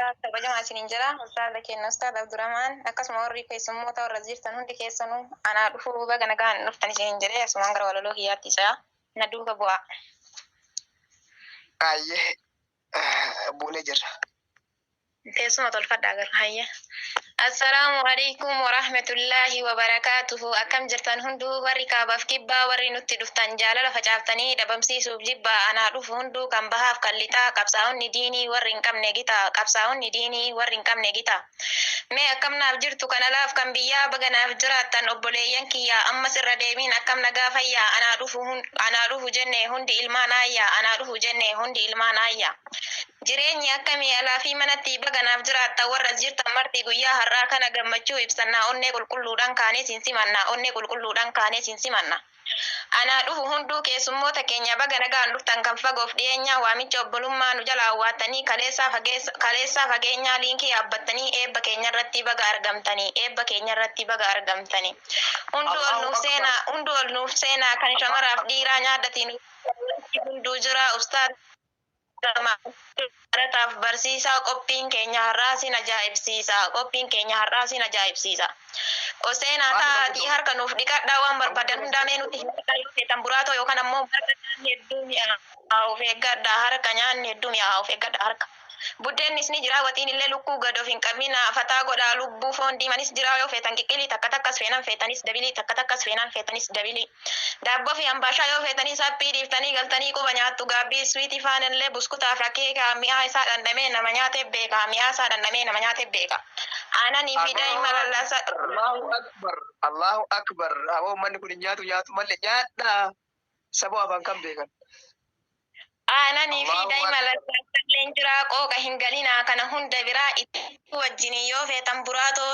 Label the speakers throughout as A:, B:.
A: Kabajama isiniin jira. Ustaadha keenya Ustaadha Abdurrahmaan akkasuma warri keessummoota warra jirtan hundi keessanuu anaa dhufuu baga nagaan dhuftan isiniin jedhee asumaan gara walaloo kiyyaatti isaa na duuka bu'aa.
B: Baay'ee buunee jirra.
A: Teessuma tolfadhaa gara hayya. Assalaamu alaikum warahmatullaahi wabarakaatuhu. Akkam jirtan hunduu warri kaabaaf kibbaa warri nutti dhuftan jaalala facaaftanii dhabamsiisuuf jibbaa anaa dhufu hunduu kan bahaaf kan lixaa qabsaa'onni diinii warri hin qabne gitaa qabsaa'onni diinii warri hin qabne gitaa. Mee akkam naaf jirtu kanalaaf kan biyyaa baganaaf jiraattan obboleeyyan kiyyaa ammas irra deebiin akkam nagaa fayyaa anaa dhufu jenne hundi ilmaan ayyaa anaa dhufu jenne hundi ilmaan ayyaa. Jireenyi akkamii alaa fi manatti baganaaf jiraatta warra jirtan marti guyyaa har'aa kana gammachuu ibsannaa onnee qulqulluudhaan kaanee siin simanna onnee qulqulluudhaan kaanee siin simanna. Anaa dhufu hunduu keessummoota keenya baga nagaan dhuftan kan fagoof dhiyeenya waamicha obbolummaa nu jala hawwaattanii kaleessaa fageenyaa liinkii yaabbattanii eebba keenya irratti baga argamtanii eebba keenya irratti baga argamtanii. Hunduu ol nuuf seenaa kan shamaraaf dhiiraa nyaaddatiin hunduu jira ustaad. Barataaf barsiisaa qophiin keenya har'aa sin ajaa'ibsiisa qophiin keenya har'aa sin ajaa'ibsiisa. Oseenaa taa'aatii harka nuuf dhiqadhaa waan barbaadan hundaamee nuti hin dhiqaa yoo feetan buraatoo yookaan ammoo harka nyaanni hedduu mi'aawuuf eeggadhaa harka nyaanni hedduu mi'aawuuf eeggadhaa harka. Buddeennis ni jira waxiin illee lukkuu gadoof hin qabina fataa godhaa lubbuu foon diimanis jira yoo feetan qiqqilii takka takkas feenan feetanis dabilii takka takkas feenan feetanis dabilii. Daabboo fi ambaashaa yoo feetanii saphii dhiiftanii galtanii quba nyaattu gaabbii swiitii faanillee buskutaa fi akeekaa mi'aa isaa dhandhamee nama nyaatee beeka mi'aa isaa dhandhamee nama nyaatee beeka. Aananii fi daa'ima lallaasa.
B: Allahu akbar aboo manni kun nyaatu malee nyaadhaa saboo afaan kan beekan.
A: Aananii fi daa'ima lallaasallee jira qooqa hin galinaa kana hunda biraa itti wajjin yoo feetan buraatoo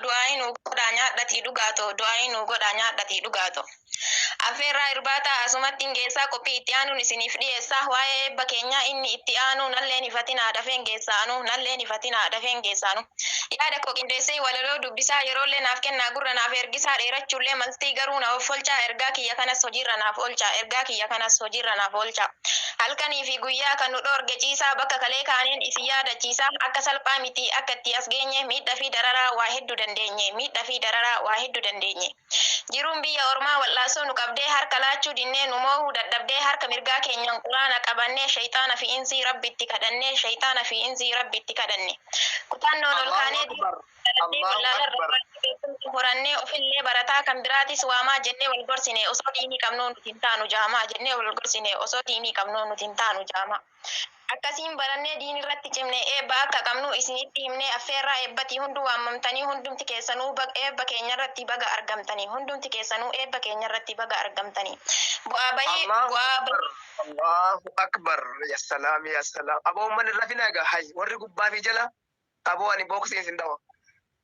A: du'aayi nu godhaa nyaadhatii dhugaato du'aayi nu godhaa nyaadhatii dhugaato. Affeerraa irbaataa asumatti geessaa qophii itti aanuun isiniif dhiyeessaa waa'ee eebba keenyaa inni itti aanu nalleen ifatinaa dafeen geessaanu nalleen ifatinaa dafeen geessaanu. Yaada koo qindeessee walaloo dubbisaa yeroollee naaf kennaa gurra naaf ergisaa dheerachuullee maltii garuu naaf olchaa ergaa kiyya kanas hojiirra naaf olchaa ergaa kiyya kanas hojiirra naaf olchaa. Halkanii fi guyyaa kan nu dhoorge ciisaa bakka kalee kaaneen isin yaadachiisaa akka salphaa miti akka itti as geenye miidhaa fi dararaa waa hedduu dandeenye miidhaa fi dararaa waa hedduu dandeenye. Jiruun biyya ormaa wal'aasoo nu qabdee harka laachuu dinnee nu moohuu dadhabdee harka mirgaa keenyan quraana qabannee shayxaana fi insii rabbitti kadhannee shayxaana fi insii rabbitti kadhanne. Kutannoon ol kaanee horannee ofillee barataa kan biraatis waamaa jennee wal gorsine osoo diinii qabnoo nuti hin taanu jaamaa jennee wal gorsine osoo diinii qabnoo nuti hin taanu jaamaa. Akkasiin barannee diin irratti cimne eebba akka qabnu isinitti himne affeerraa eebbatii hunduu waammamtanii hundumti keessanuu eebba keenya irratti baga argamtanii hundumti keessanuu eebba keenya irratti baga argamtanii. Bu'aa bahii.
B: Allahu akbar ya salaam ya salaam. Aboo man rafina ga hay warri gubbaa fi jala aboo ani boksii isin dawa.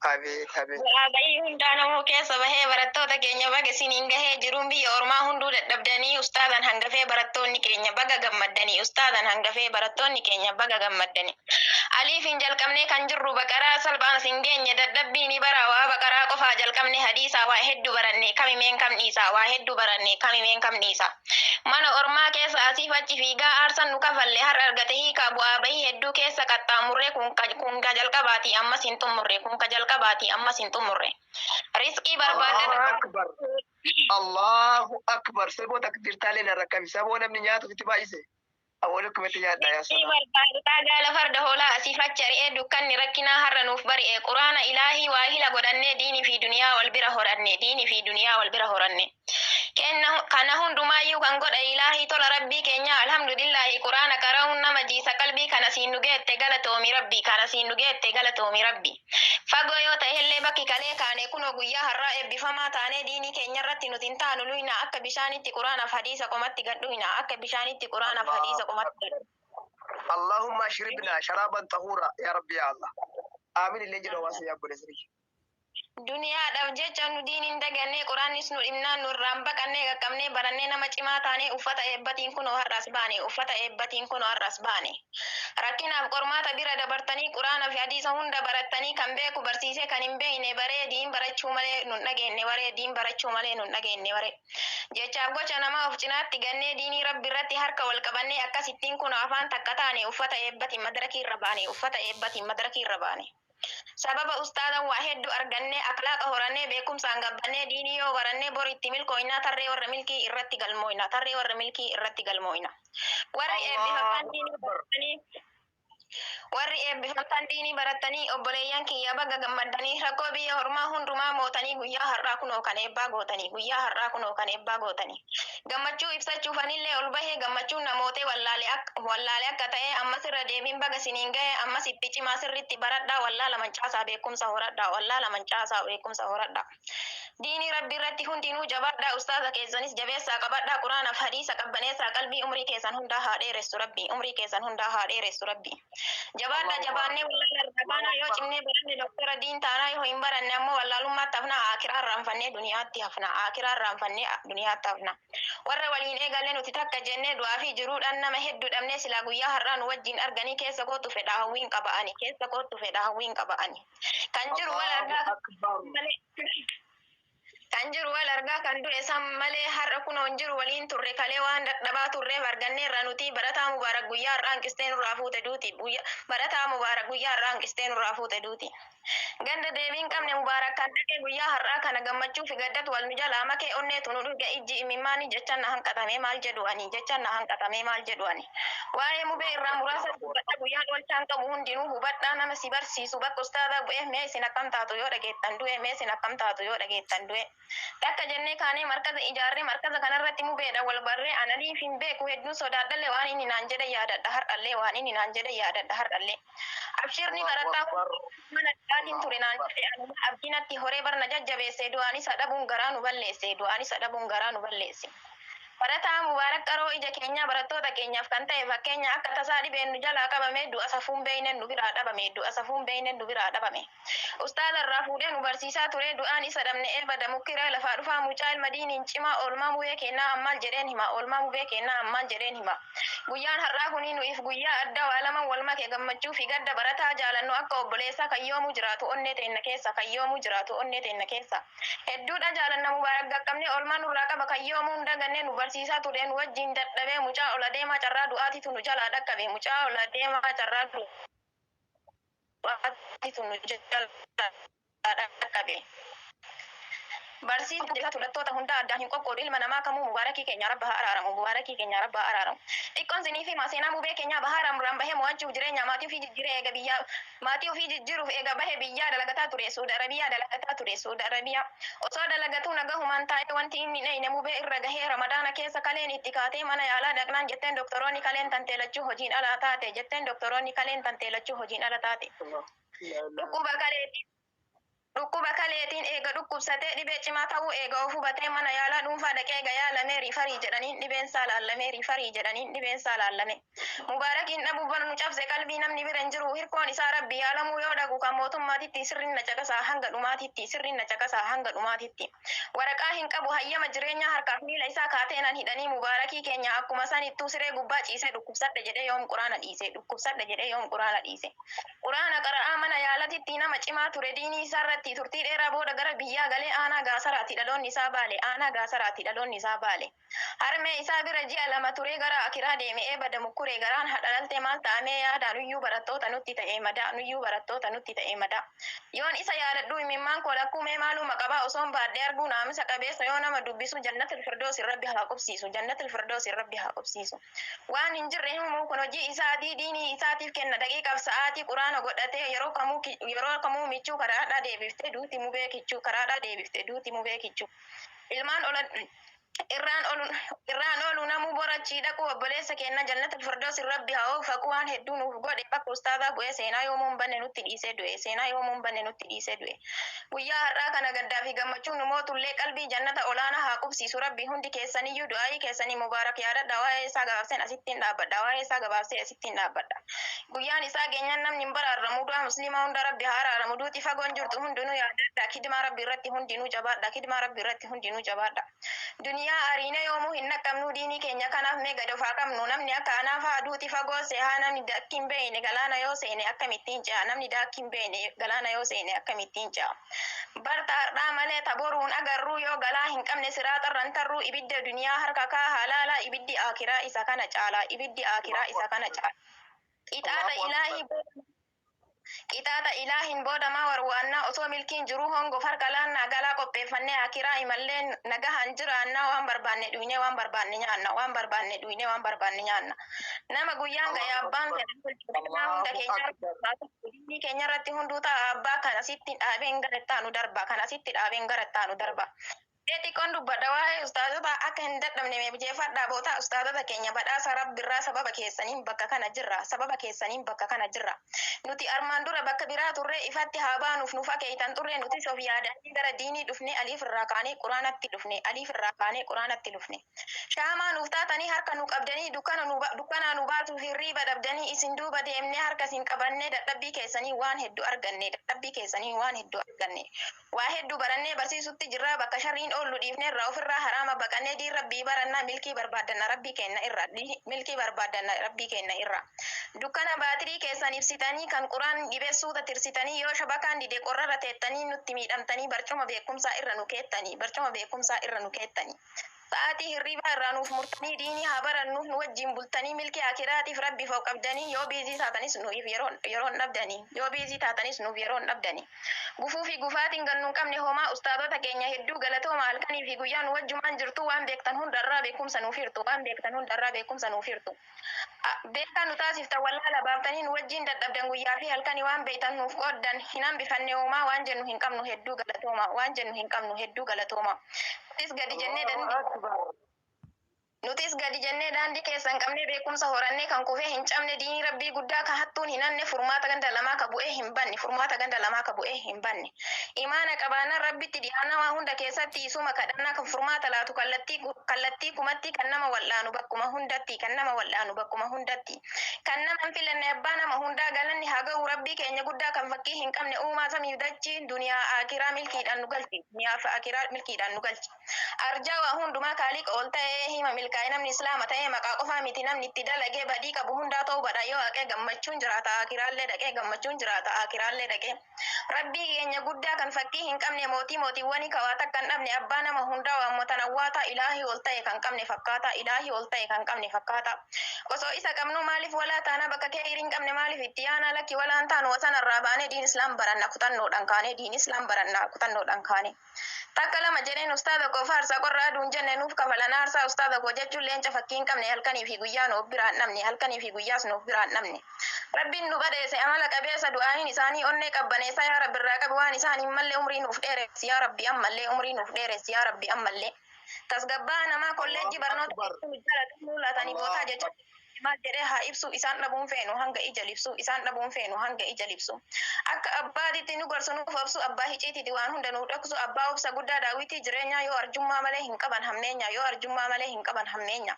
A: Bu'aa bahii hundaa namuu keessa bahee barattoota keenya baga isiniin gahee jiruun biyya ormaa hunduu dadhabdanii ustaadan hangafee barattoonni keenya baga gammaddanii ustaadan hangafee barattoonni keenya baga gammaddanii. Aliifin jalqabnee kan jirru baqaraa salphaan isin geenye dadhabbiini bara waa baqaraa qofaa jalqabne hadiisaa waa hedduu baranne kamimeen kam dhiisaa waa hedduu baranne kamimeen kam dhiisaa. Mana ormaa keessa asiif achi fiigaa aarsan nu kafalle har'a argate hiikaa bu'aa bahii hedduu keessa qaxxaamurree kun ka jalqabaati ammas hin xumurre kun ka jalqabaati ammas hin xumurre. Riskii barbaadan.
B: Allahu akbar saboo takdirtaalee na rakkami saboo namni nyaatu itti baay'ise. Awwalu kumatti nyaadha yaa
A: salaam. Barbaadotaa gaala farda hoolaa asiif achi ari'ee dukkanni rakkinaa har'a nuuf bari'e quraana ilaahii waa hila godhannee diinii fi duniyaa wal bira horanne diinii fi duniyaa wal bira horanne. Kana hundumaayyuu kan godha ilaahii tola rabbii keenya alhamdulillahi quraana qara'uun nama jiisa qalbii kana siin nu geette galatoomi rabbii kana siin nu geette galatoomi rabbii. Fagoo yoo ta'e illee bakki kalee kaane kunoo guyyaa har'aa eebbifamaa taanee diinii keenya irratti nuti hin taanu luyna akka bishaanitti quraanaaf hadiisa qomatti gadhuina akka bishaanitti quraanaaf hadiisa qomatti gadhu.
B: Allahumma ashribna sharaban tahura ya rabbi ya Allah. Amin illee jedhu hawaasa yaa godhe sirrii.
A: Duniyaadhaaf jecha nu diiniin dagannee quraannis nu dhimnaan nurraan baqannee qaqqabnee barannee nama cimaa taanee uffata eebbatiin kunoo har'as baane uffata eebbatiin kunoo har'as baane. Rakkinaaf qormaata bira dabartanii quraana fi hadiisa hunda barattanii kan beeku barsiisee kan hin beekne baree diin barachuu malee nun dhageenye baree diin barachuu malee nun dhageenye baree. Jechaaf gocha namaa of cinaatti gannee diinii rabbi irratti harka wal qabannee akkasittiin kunoo afaan takka taane uffata eebbatiin madarakii irra baane uffata eebbatiin madarakii irra baane. Sababa ustaadaan waa hedduu argannee akhlaaqa horannee beekumsaan gabbannee diinii yoo barannee bor itti milkooyinaa tarree warra milkii irratti galmooyina tarree warra milkii irratti galmooyina. Warri eebbifamtaan diinii baratanii warri eebbifamtaan diinii baratanii obboleeyyan kiyya baga gammaddanii rakkoo biyya hormaa hundumaa mootanii guyyaa har'aa kunoo kan eebbaa gootanii guyyaa har'aa kunoo kan eebbaa gootanii. Gammachuu ibsachuufanillee ol bahee gammachuun namootee wallaalee akka ta'e ammas irra deebiin baga siniin gahe ammas itti cimaa sirriitti baradhaa wallaala mancaasaa beekumsa horadhaa wallaala mancaasaa beekumsa horadhaa. Diinii rabbi irratti hundinuu jabaadhaa ustaaza keessanis jabeessaa qabadhaa quraanaaf hadiisa qabbaneessaa qalbii umrii keessan hundaa haa dheeressu rabbi umrii keessan hundaa haa dheeressu rabbi. Jabaadhaa jabaannee wallaala irraa yoo cimnee baranne doktara diin taanaa yoo hin baranne ammoo wallaalummaatti hafnaa akiraan raanfannee duniyaatti hafnaa akiraan raanfannee duniyaatti hafnaa. Warra waliin eegalee nuti takka jennee du'aa fi jiruudhaan nama hedduu dhabnee silaa guyyaa har'aa nu wajjin arganii keessa kootu fedha hawwiin qaba'anii keessa kootu fedha hawwiin qaba'anii. Kan jiru wal argaa malee kan jiru wal argaa kan du'e san malee har'a kunoo hin jiru waliin turre kalee waan dadhabaa turreef arganneerra nuti barataa mubaarak guyyaa har'aa hanqistee nurraa fuute duuti barataa mubaarak guyyaa har'aa hanqistee nurraa fuute duuti. Ganda deebiin qabne mubaarak kan dhaqee guyyaa har'aa kana gammachuu fi gaddatu wal nu jalaa makee onneetu nu dhuge ijji imimmaanii jechaan na hanqatamee maal jedhu ani jechaan na hanqatamee maal jedhu ani. Waa'ee mubee irraa muraasa dubbadha guyyaan olchaan qabu hundinuu hubadhaa nama si barsiisu bakka ustaadaa bu'ee mee isin akkam taatu yoo dhageettan du'e mee isin akkam taatu yoo dhageettan du'e. Takka jennee kaanee markaza ijaarree markaza kanarratti mubeedha wal barree analiif hin beeku hedduun sodaadhallee waan inni naan jedhe yaadadha har'allee waan inni naan jedhe yaadadha har'allee. Abshirni barataa mana dhaatiin ture naan jedhe anuma abdiinatti horee barna jajjabeessee du'aanis adhabuun garaa nu balleesse du'aanis adhabuun garaa nu balleesse. Barataa mubaarak qaroo ija keenya barattoota keenyaaf kan ta'e fakkeenya akka tasaa dhibeen nu jalaa qabame du'a safuun beeynen nu biraa dhabame du'a safuun beeynen nu biraa dhabame. Ustaada irraa fuudhee nu barsiisaa ture du'aan isa dhabne eebada mukkiree lafaa dhufaa mucaa ilma diiniin cimaa oolmaa mubee kennaa ammaal jedheen hima oolmaa mubee kennaa ammaal jedheen hima. Guyyaan har'aa kunii nuuf guyyaa addaa waa lama wal make gammachuu fi gadda barataa jaalannu akka obboleessaa kayyoomu jiraatu onnee teenna keessa kayyoomu jiraatu onnee teenna keessa. Hedduudha jaalanna mubaarak gaqqabne oolmaa nurraa qaba kayyoomu hunda gannee nu barsiisaa ture nu wajjin dadhabee mucaa ola deemaa carraa du'aatitu nu jalaa dhaqqabe mucaa ola deemaa carraa du'aatitu nu jalaa dhaqqabe. Barsiisaan jecha tulattoota hunda addaan hin qoqqoodu ilma namaa kamuu mubaarakii keenya rabba haa araaramu mubaarakii keenya rabba haa araaramu. Xiqqoon sinii fi maseenaa mubee keenyaa bahaa ramuraan bahee mo'achuuf jireenya maatii ofii jijjiiree eega biyyaa maatii ofii jijjiiruuf eega bahee biyyaa dalagataa ture Suudi Arabiyaa dalagataa ture Suudi Arabiyaa. Osoo dalagatuu nagahumaan taa'ee wanti inni dhayne mubee irra gahee ramadaana keessa kaleen itti kaatee mana yaalaa dhaqnaan jetteen doktoroonni kaleen tanteelachuu hojiin alaa taate jetteen doktoroonni kaleen tanteelachuu hojiin ala taate. Dhukkuba kaleetiin eega dhukkubsatee dhibee cimaa ta'uu eega of hubatee mana yaalaa dhuunfaa dhaqee eega yaalamee rifarii jedhaniin dhibeen isaa laallamee rifarii jedhaniin dhibeen isaa laallame. Mubaarakiin dhabuu bara nu cabse qalbii namni bira hin jiru hirkoon isaa rabbi yaalamuu yoo dhagu kan mootummaatitti sirrinna caqasaa hanga dhumaatitti sirrinna caqasaa hanga dhumaatitti. Waraqaa hin qabu hayyama jireenyaa harkaaf miila isaa kaateenan hidhanii mubaarakii keenya akkuma sanittuu siree gubbaa ciisee dhukkubsadhe jedhee yoom quraana dhiise dhukkubsadhe jedhee yoom quraana dhiise. Quraana qara'aa mana yaalatitti nama cimaa ture diinii isaarratti turtii dheeraa booda gara biyyaa galee aanaa gaasaraatti dhaloonni isaa baale aanaa gaasaraatti dhaloonni isaa baale. Harmee isaa bira ji'a lama turee gara akiraa deeme eebada mukkuree garaan hadhalaltee maal ta'amee yaada nuyyuu barattoota nutti ta'ee madaa nuyyuu barattoota nutti ta'ee madaa. Yoon isa yaadadhu imimmaan koo lakkuumee maaluma qabaa osoon baadhee arguu naamisa qabeessa yoo nama dubbisu jannatul firdoosi rabbi haa qubsiisu jannatul firdoosi rabbi haa qubsiisu. Waan hin jirre himuu kun hojii isaatii diinii isaatiif kenna daqiiqaaf sa'aatii quraana godhatee yeroo kamuu michuu karaadhaa deebifte duuti mubee kichuu karaadhaa deebifte duuti mubee kichuu. Ilmaan irraan oolu namuu borachii dhaqu obboleessa kenna jannatul firdoosi rabbi haa oofu waan hedduu nuuf godhe bakka ustaadaa bu'ee seenaa yoomuun banne nutti dhiisee du'e seenaa yoomuun banne nutti dhiisee du'e. Guyyaa har'aa kana gaddaa fi gammachuun nu mootullee qalbii jannata olaanaa haa qubsiisu rabbi hundi keessaniyyuu du'aayii keessanii mubaarak yaadadha waa'ee isaa gabaabseen asittiin dhaabbadha waa'ee isaa gabaabsee asittiin dhaabbadha. Guyyaan isaa geenyaan namni hin baraarramu du'a musliima hunda rabbi haraaramu duuti fagoon jirtu hundinuu yaadadha kidima rabbi irratti hundinuu jabaadha kidima rabbi irratti hundinuu jabaadha duniyaa ariine yoomuu hin naqqabnu diinii keenya kanaaf mee gad ofaa qabnu namni akka anaaf haa duuti fagoo sehaa namni dakki hin beeyne galaana yoo seene akkamittiin ce'a namni dakki hin beeyne galaana yoo seene akkamittiin ce'a bartaadhaa malee taboruun agarruu yoo galaa hin qabne siraaxarran tarruu ibidda duniyaa harka kaa halaala ibiddi akiraa isa kana caala ibiddi akiraa isa kana caala qixaaxa ilaahin boodamaa warwaannaa osoo milkiin jiruu hongof harka laannaa galaa qopheeffannee akiraa imallee nagahan jiraannaa waan barbaanne dhuyne waan barbaanne nyaanna waan barbaanne dhuyne waan barbaanne nyaanna nama guyyaan gaya abbaan fedhan hunda keenya irratti hunduu ta'a abbaa kana sitti dhaabeen garattaanu darba kana sitti dhaabeen garattaanu darba xiqqoon dubbadha waa'ee ustaazota akka hin dadhabne jeeffadhaa bootaa ustaazota keenya badhaasa rabbirraa sababa keessaniin bakka kana jirra sababa keessaniin bakka kana jirra nuti armaan dura bakka biraa turre ifatti haa baanuuf nuuf akeeytan turre nutis of yaadannee gara diinii dhufne aliif irraa kaanee quraanatti dhufne shaamaa nuuf taatanii harka nu qabdanii dukkanaa nu baatuuf hirriiba dhabdanii isin duuba deemnee harka isin qabannee dadhabbii keessanii waan hedduu arganne waa hedduu barannee barsiisutti jirraa bakka sharriin oollu dhiifne irraa ofirraa haraama baqannee diin rabbii barannaa milkii barbaadanna rabbii kenna irra dukkana baatirii keessan ibsitanii kan quraan dhibeessuuta tirsitanii yoo shabakaan dide qorrarra teettanii nutti miidhamtanii barcuma beekumsaa irra nu keettanii sa'aatii hirriibaa irraa nuuf murtanii diinii haa barannuuf nu wajjin bultanii milkii akiraatiif rabbi foo qabdanii yoo biizii taatanis nuuf yeroon dhabdanii gufuu fi gufaatiin gannuun qabne homaa ustaadota keenya hedduu galatooma halkanii fi guyyaa nu wajjumaan jirtu waan beektan hundarraa beekumsa nuuf hirtu beekan nu taasiftan wallaala baaftanii nu wajjin dadhabdan guyyaa fi halkanii waan beektan nuuf qooddan hin hambifanne homaa waan jennu hin qabnu hedduu galatooma nutis gadi jennee daandii keessan qabnee beekumsa horannee kan kufee hin cabne diinii rabbii guddaa ka hattuun hin hanne furmaata ganda lamaa ka bu'ee hin banne imaana qabaannan rabbitti dhiyaannaa waa hunda keessatti isuma kadhannaa kan furmaata laatu kallattii kumatti kan nama wal'aanu bakkuma hundatti kan nama hin filanne abbaa nama hundaa galanni haa ga'u rabbii keenya guddaa kan fakkii hin qabne uumaa samiif dachii duniyaa akiraa milkiidhaan nu galchi arjaa waa hundumaa kaaliqa ol ta'ee hima milkaa'e namni islaama ta'ee maqaa qofaa miti namni itti dalagee badii qabu hundaa ta'uu badha yoo haqee gammachuun jiraata akiraallee dhaqee rabbii keenya guddaa kan fakkii hin qabne mootiiwwanii kawaa takka hin dhabne abbaa nama hundaa waammatan awwaata ilaahii ol ta'e kan qabne fakkaata osoo isa qabnu maaliif walaa taana bakka kee hiriin qabne maaliif itti yaana lakki walaan taanu wasanarraa baanee diin islaam baranna kutannoodhaan kaane takka lama jedheen ustaada koo faarsaa qorra aduun jenne nuuf kafalan aarsaa ustaada koo jechuun leenca fakkii hin qabne halkanii fi guyyaas nuuf biraan dhabne rabbiin nu badheesse amala qabeessa du'aahin isaanii onnee qabbaneessa yaa rabbi irraa qabi waan isaanii mallee umrii nuuf dheeressi yaa rabbi ammallee tasgabbaa namaa kolleejjii barnoota mul'atanii bootaa jechuun maal jedhee haa ibsu isaan dhabuun feenu hanga ija libsu akka abbaatitti nu gorsu nuuf obsu abbaa hiciitiiti waan hunda nu dhoksu abbaa obsa guddaa daawwitii jireenyaa yoo arjummaa malee hin qaban hammeenya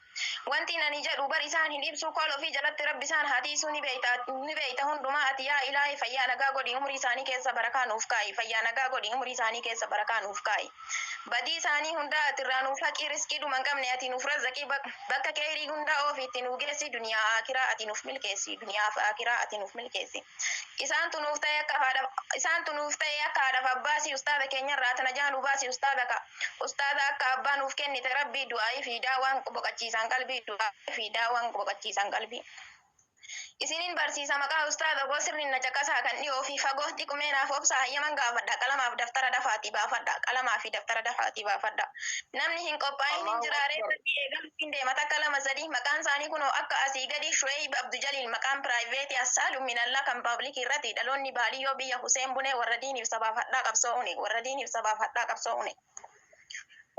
A: wanti nani jedhu bar isaan hin ibsu kool ofii jalatti rabbi isaan haatiisuu ni beeyta hundumaa ati yaa ilaahi fayyaa nagaa godhi umrii isaanii keessa barakaa nuuf kaa'i badii isaanii hundaa atirraa nuuf haqii riskii dhuma hin qabne ati nuuf razzaqii bakka keerii hundaa ofiitti nu geessi duniyaa akiraa ati nuuf milkeessi isaantu nuuf ta'e akka haadhaaf abbaasi ustaada keenya irraa tana jaanu baasi ustaada akka abbaa nuuf kennite rabbii du'aa'ii fi daawwan boqachiisan qalbii isinin barsiisa maqaa ustaada koo sirriin na caqasaa kan dhiyoo fi fagootti qumeenaaf obsa hayyaman gaafadha qalamaa fi daftara dafaatii baafadha namni hin qophaa'in hin jiraaree sadii eegaluuf hin deema takka lama sadii maqaan isaanii kunoo akka asii gadi shu'eeyb abdujaliil maqaan piraayiveetii assaalum minallaa kan paablikii irratti dhaloonni baaliyyoo biyya huseen bunee warra diiniif sabaaf hadhaa qabsoo'une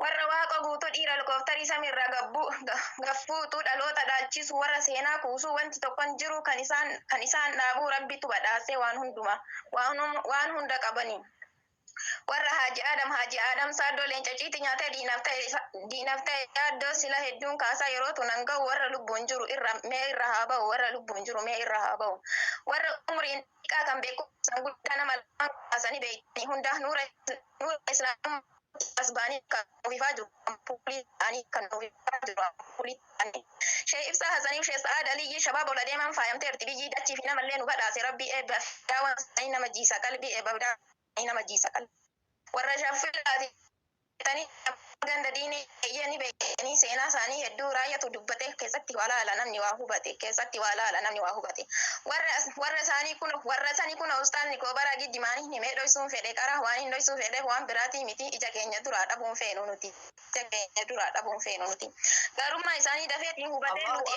A: warra waaqa guutuu dhiira helikoophtarii samiirra gaffuutu dhaloota dhaalchisu warra seenaa kuusuu wanti tokkon jiru kan isaan dhaabuu rabbitu badhaasee waan hunda qabanii warra Haji Adam saaddoo leencaciiti nyaatee diinaaf ta'e yaaddoo sila hedduun kaasaa yeroo tunan ga'u warra lubbuun jiru mee irra haa ba'u warra lubbuun jiru mee irra haa ba'u warra umriin xiqqaa kan beekumsaan guddaa nama lamaan kaasanii beekanii hunda nuura islaamummaa asbaanii kan ofifaa jiru ampulii ta'anii kan ofifaa jiru ampulii ta'anii shee ibsaa hasaniif shee sa'aad aliyyii shabaab ola deeman faayamteerti biyyii dachii fi namallee nu badhaase rabbii eebba daawwan isaanii nama jiisa qalbii eebba nama jiisa qalbii warra shaffilaati tanii ganda diinii eeyyanii beekanii seenaa isaanii hedduu raayyatu dubbate keessatti waa laala namni waa hubate keessatti waa laala namni waa hubate warra sanii kun ustaanni koobara giddimaanii himee dhoysuun fedhe qara waan hin dhoysuu fedhe waan biraatii miti ija keenya duraa dhabuun feenu nuti garummaa isaanii dafeetiin hubatee nuti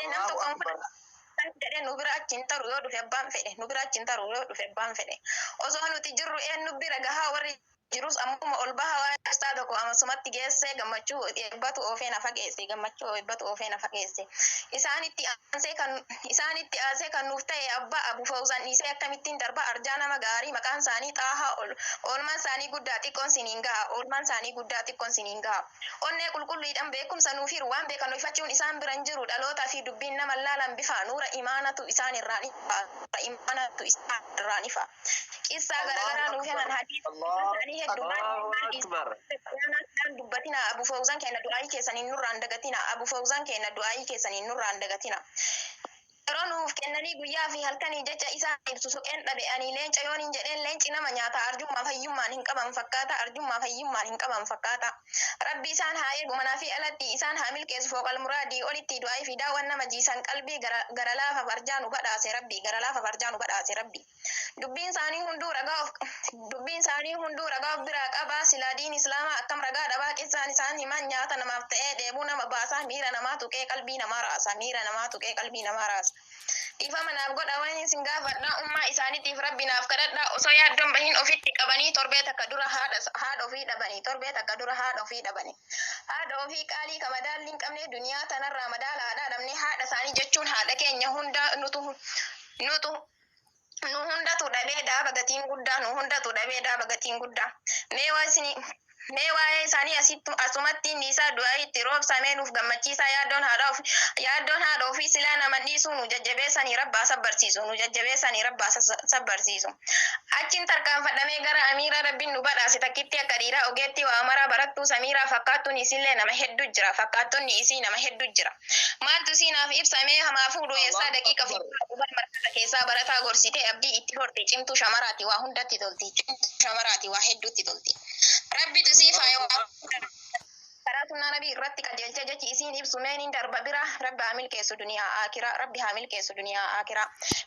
A: nam tokkoon jedhe nu bira achiin taru yoo dhufe abbaan fedhe osoo nuti jirru eenyu bira gahaa warri jirus ammuma ol baha waan ustaa tokko amasumatti geesse gammachuu eebbatu ofeena fageesse isaanitti aansee kan nuuf ta'e abbaa Abu Fawzan dhiisee akkamittiin darba arjaa nama gaarii maqaan isaanii xaahaa oolmaan isaanii guddaa xiqqoon siniin gaha onnee qulqulluudhaan beekumsa nuuf hiru waan beekan noifachuun isaan biran jiru dhalootaa fi dubbiin nama laalan bifa nuura imaanatu isaan irraan ifa qissaa garagaraa nuuf himan hadiis dubbatina Abu Fawzan keenya du'aayii keessaniin nurraan dagatina yeroo nuuf kennanii guyyaa fi halkanii jecha isaan ibsu suqeen dhabe'anii leenca yoon hin jedheen leenci nama nyaata arjummaa fayyummaan hin qaban fakkaata rabbi isaan haa eegu manaa fi alatti isaan haa milkeessu fooqal muraadii olitti du'aayii fi daawwan nama jiisan qalbii gara laafa farjaa nu badhaase rabbi dubbiin isaanii hunduu ragaa of biraa qabaa silaa diin islaamaa akkam ragaa dhabaa qissaan isaan himan nyaata namaaf ta'ee dheebuu nama baasaa miira namaa tuqee qalbii namaa raasa dhiifama naaf godha waan isin gaafadha ummaa isaaniitiif rabbi naaf kadhadha osoo yaaddoon bahin ofitti qabanii torbee takka dura haadha ofii dhabanii haadha ofii qaalii ka madaalli hin qabne duniyaa tanarraa madaala haadha dhabne haadha isaanii jechuun haadha keenya hunda nu hundatu dhabee daaba gatiin guddaa mee waa'ee isaanii asumatti isaa du'aa itti roobsamee nuuf gammachiisaa yaaddoon haadha ofii silaa nama dhiisuu nu jajjabeessanii rabbaa sabbarsiisu achiin tarkaanfadhamee gara amiira rabbiin nu badhaase takkitti akka dhiiraa ogeetti waa maraa barattuu samiiraa fakkaattuun isillee nama hedduu jira maaltu siinaaf ibsamee hamaa fuudhu eessaa daqiiqa fuudhu markata keessaa barataa gorsitee abdii itti horte cimtuu shamaraati waa hedduutti tolti rabbitu siifaa karaa sunnaa nabii irratti qajeelcha jechi isiin ibsu meen darba bira rabbi haa milkeessu duniyaa akiraa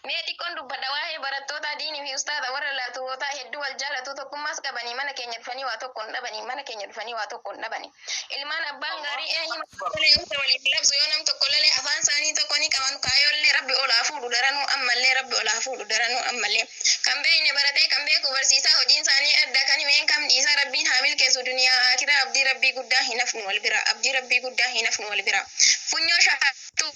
A: mee xiqqoon dubbadha waa'ee barattoota diinii fi ustaata warra laatuwootaa hedduu wal jaalatu tokkummaas qabanii mana keenya dhufanii waa tokko hin dhabani ilmaan abbaan gaarii hima waliif labsu yoo nam tokko lalee afaan isaanii tokko ni qaban kaayollee rabbi olaa fuudhu daranuu ammallee kan beekne baratee kan beeku barsiisaa hojiin isaanii adda kan himeen kam dhiisaa rabbiin haa milkeessu duniyaa akiraa abdii rabbii guddaa hin hafnu wal bira funyoo shahattuu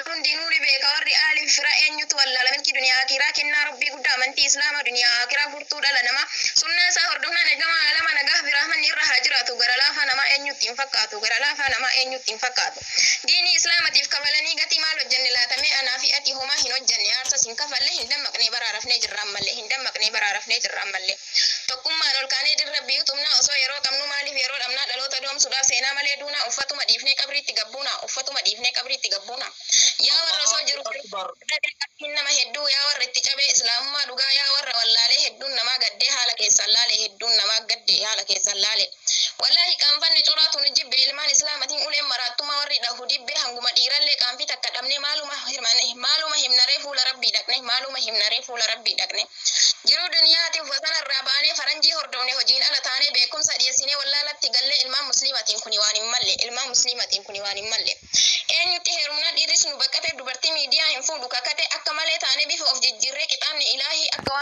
A: hundinuu ni beeka warri aaliif fira eenyutu wallaala milki duniyaa akiraa kennaa rabbii guddaa amantii islaamaa duniyaa akiraa furtuu dhala namaa sunnaa isaa hordofnaan eegamaa lama nagaa fi rahmanni irra haa jiraatu gara laafaa namaa eenyutti hin fakkaatu diinii islaamatiif kabalanii gatii maal hojjenne laatamee anaa fi ati homaa hin hojjenne aarsas hin kafalle hin dammaqnee baraarafnee jirra ammallee tokkummaan ol kaanee dirra biyyutumnaa osoo yeroo qabnu maaliif yeroo dhabnaa dhaloota doomsuudhaaf seenaa malee duunaa uffatuma dhiifnee qabriitti gabbuuna yaa warra osoo jiru nama hedduu yaa warra itti cabee islaamummaa dhugaa yaa warra wallaalee hedduun namaa gaddee haala keessan laale wallahi qaanfanne coraatu nu jibbe ilmaan islaamatiin uleen maraattummaa warri dhahu dibbee hanguma dhiirallee qaanfi takka dhabne maaluma himnaree fuula rabbii dhaqne jiruu duniyaatiif wasanarraa baanee faranjii hordofne hojiin ala taanee beekumsa dhiyeessinee wallaalatti gallee ilmaan musliimatiin kuni waan hin malle eenyutti heerumna dhiiris nu baqqate dubartii miidiyaa hin fuudhu kakate akka malee taanee bifa of jijjiirree qixaanni ilaahii akka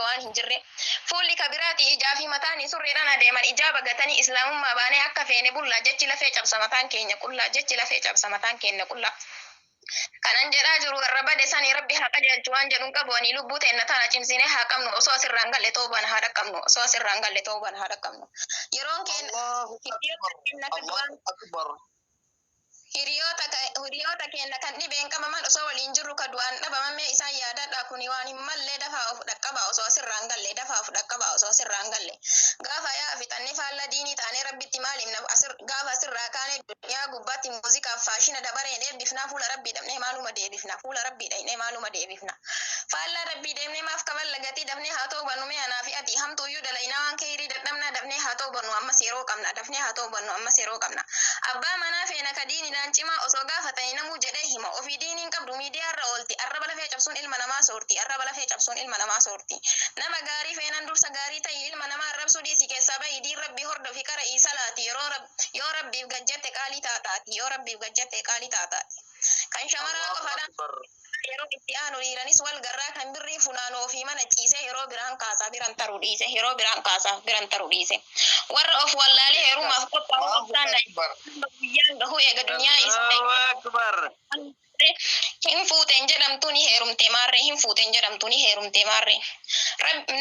A: waan hin jirre fuulli kabiraati ijaa fi mataan surreedhaan adeeman ijaa bagatanii islaamummaa baanee akka feene bullaa jechi lafee cabsa mataan keenya qullaa Kanan jedhaa jiru warra bade sanii rabbi haqa jechu waan jedhuun qabu ani lubbuu ta'e tana cimsine haa qabnu osoo asirraan galle tooban haadha qabnu osoo asirraan galle tooban haadha qabnu. Yeroon keenya
B: Allahu akbar.
A: hiriyoota keenya kan dhibeen qabaman osoo waliin jirru ka du'aan dhabamame isaan yaadadha kuni waan hin mallee dafaa of dhaqqaba osoo asirraan galle dafaa of dhaqqaba osoo asirraan galle gaafa yaa fixannee faalla diinii taanee rabbitti maaliif gaafa asirraa kaanee duniyaa gubbaatti muuziqaaf faashina dabareen eebbifnaa fuula rabbii dhabnee maaluma deebifna fuula rabbii dhaynee maaluma deebifna faalla rabbii deemnee maaf kaban lagatii dafnee haa ta'u bannu mee anaa fi ati hamtuuyyuu dalaynaa waan keerii dadhabnaa dafnee haa ta'u bannu ammas yeroo qabna dafnee haa ta'u bannu ammas yeroo qabna abbaa manaa feena ka diinidhaan cimaa osoo gaafatanii namuu jedhee hima ofii diiniin qabdu miidiyaarra oolti arraba lafee cabsuun ilma namaa soorti arraba lafee cabsuun ilma namaa soorti nama gaarii feenan dursa gaarii ta'e ilma namaa arrabsuu dhiisii keessaa bahi diin rabbii hordofi kara isa laati yoo rabbiif gajjatte qaalii taataati yoo rabbiif gajjatte qaalii taataati kan shamaraa qofaadhaan yeroo itti aanu dhiiranis wal garraa kan birrii funaanoo fi mana ciisee yeroo biraan kaasaa biran taruu dhiise yeroo biraan kaasaa biran taruu dhiise warra of wallaalee heerumaaf qophaa'uu ibsaan guyyaan gahu eega duniyaa
B: Akbar.
A: hin fuuteen jedhamtu ni heerumte maarree hin fuuteen jedhamtu ni heerumte maarree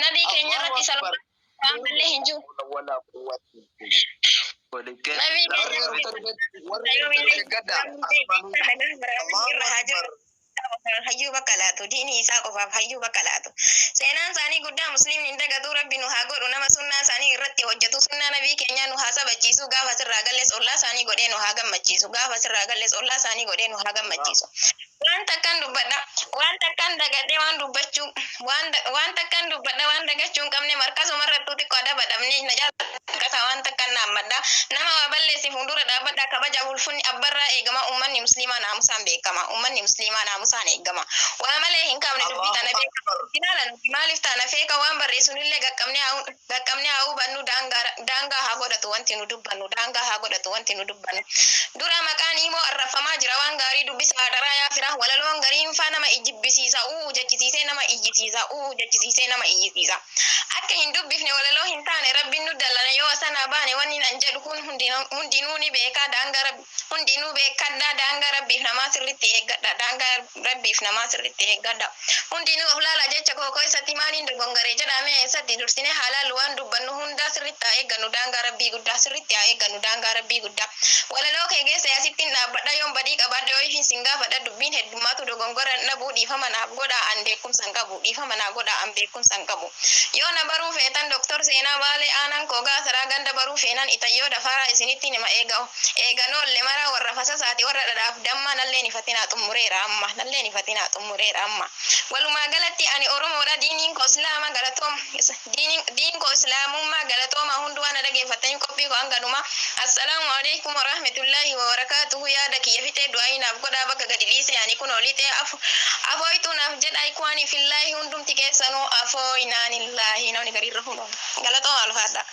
A: nabii keenya irratti salphaa mallee hin jiru
B: Wala quwwata.
A: nabii keenya hayyuu bakka laatu diinii isaa qofaaf hayyuu bakka laatu seenaan isaanii guddaa musliimni hin dagatu rabbi nu haa godhu nama sunnaa isaanii irratti hojjetu sunnaa nabii keenya nu haa sabachiisu gaafa sirraa galles ollaa isaanii godhee nu haa gammachiisu gaafa sirraa galles ollaa isaanii godhee nu haa gammachiisu waan takkan dubbadha waan takkan dagadhee waan dubbachuu waan takkan dubbadha waan dagachuu hin qabne markasuma irrattuu xiqqoo adaba dhabnee na jaalata waan takkan naammadha nama waa balleessi fuuldura dhaabbadha kabaja ulfunni abbarraa eegama ummanni musliimaa naamusaan beekama ummanni musliimaa naamusaan eegama waa malee hin qabne dubbii tana beekama maaliif taana feeka waan barreessunillee gaqqabnee haa hubannu daangaa haa godhatu wanti nu dubbannu daangaa haa godhatu wanti nu dubbannu dura maqaan immoo arrafamaa jira waan gaarii dubbisa hadaraa yaa fira walaloon gariin faa nama ijibbisiisa jechisiisee nama iyyisiisa jechisiisee nama iyyisiisa akka hin dubbifne walaloo hin taane rabbiin nu dallane yoo sanaa baane wanni nan jedhu kun hundinuu ni beekaa hundinuu beekadha daangaa rabbiif namaa sirritti eeggadha daangaa rabbiif namaa sirritti eeggadha hundinuu of laala jecha kookoo isatti maaliin dogongoree jedhame eessatti dursine haalaalu waan dubbannu hundaa sirritti haa eeggannu daangaa rabbii guddaa sirritti haa eeggannu daangaa rabbii guddaa walaloo kee geesse asittiin dhaabbadha yoon badii qabaadde yoo ifin sin gaafadha dubbiin heddummaatu dogongora dhabuu dhiifama naaf godhaa an beekumsan qabu dhiifama naa godhaa an beekumsan qabu yoo na baruu feetan doktor seenaa baalee aanan koogaa saraa ganda baruu feenan itayyoo dafaraa isinitti nima eeganoolle mara warra fasasaati warra dhadhaaf damma nalleen ifatinaa xumureera amma walumaa galatti ani oromoodha diiniin koo islaama galatooma diin koo islaamummaa galatooma hundu waan dhageeffatanii qophii koo hanganuma assalaamu alaikum warahmatullaahi wabarakaatuhu yaada kiyya fixee du'aayinaaf godhaa bakka gadi dhiise ani kun olixee afooytuunaaf jedha ikwaanii fillaahi hundumti keessanuu afooynaanillaahi namni gariirra hunoo galatooma alfaadha